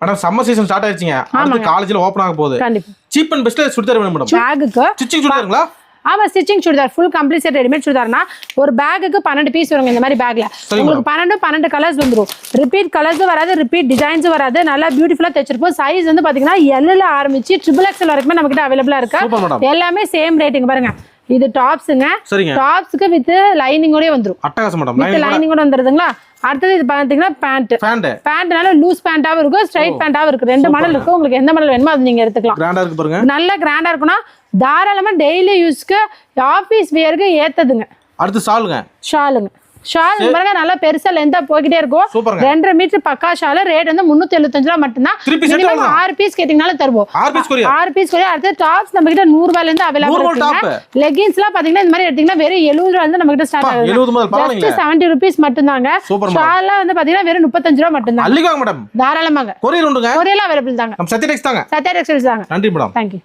Madam summer season start ஆயிடுச்சுங்க. அடுத்து காலேஜ்ல ஓபன் ஆக போகுது. கண்டிப்பா சீப் அண்ட் பெஸ்ட்ல சுடிதார் வேணும் மேடம். பேக்குக்கு ஸ்டிச்சிங் சுடிதாருங்களா? ஆமா stitching churidar full complete set readymade சுடிதார்னா ஒரு பேக்குக்கு 12 பீஸ் வருங்க இந்த மாதிரி பேக்ல. உங்களுக்கு 12 கலர்ஸ் வந்துரும். ரிப்பீட் கலர்ஸும் வராது, ரிப்பீட் டிசைன்ஸும் வராது. நல்லா பியூட்டிஃபுல்லா தைச்சிருப்போம். சைஸ் வந்து பாத்தீங்கன்னா எல்ல ஆரம்பிச்சு XXL வரைக்கும் நம்ம கிட்ட அவைலபிளா இருக்கு. எல்லாமே சேம் ரேட்டிங் பாருங்க. இது டாப்ஸ்ங்க. டாப்ஸ்க்கு வித் லைனிங்கோட வந்துரும். அட்டகாசம் மேடம். வித் லைனிங்கோட வந்துருதுங்களா? அடுத்தது இது பாத்தீங்கன்னா பேண்ட்னால லூஸ் பேண்டாவும் இருக்கும், ஸ்ட்ரைட் பேண்டாவும் இருக்கு. ரெண்டு மாடல் இருக்கு. உங்களுக்கு எந்த மாடல் வேணுமோ அது நீங்க எடுத்துக்கலாம். கிராண்டா இருக்கு பாருங்க. நல்ல கிராண்டா இருக்குனா தாராளமா டெய்லி யூஸ்க்கு ஆபீஸ் வியருக்கு ஏத்ததுங்க. அடுத்து ஷாலுங்க. ஷால் பாருங்க நல்லா பெருசா லெந்தா போயிட்டே இருக்கும். 2.5 மீட்டர் பக்கா ஷால். ரேட் வந்து 375 ரூபாய் மட்டும் தான். மினிமம் 6 பீஸ் கேட்டிங்கனால தருவோம். 6 பீஸ் கொரியா. அடுத்து டாப்ஸ் நம்ம கிட்ட 100 ரூபாயில இருந்து அவேலபிள் இருக்கு. லெகின்ஸ்லாம் பாத்தீங்கன்னா இந்த மாதிரி எடுத்தீங்கன்னா வெறும் 70 ரூபாயில இருந்து நம்ம கிட்ட ஸ்டார்ட் ஆகுது. 70 70 ரூபீஸ் மட்டும் தாங்க. ஷால்லாம் வந்து பாத்தீங்கன்னா வெறும் 35 ரூபாய் மட்டும் தான். அள்ளிக்காங்க மேடம். தாராளமாக கொரியர் உண்டுங்க. கொரியர்ல அவேலபிள் தாங்க. நம்ம சத்யா டெக்ஸ் தாங்க. சத்யா டெக்ஸ்டைல்ஸ் தாங்க. நன்றி மேடம். Thank you.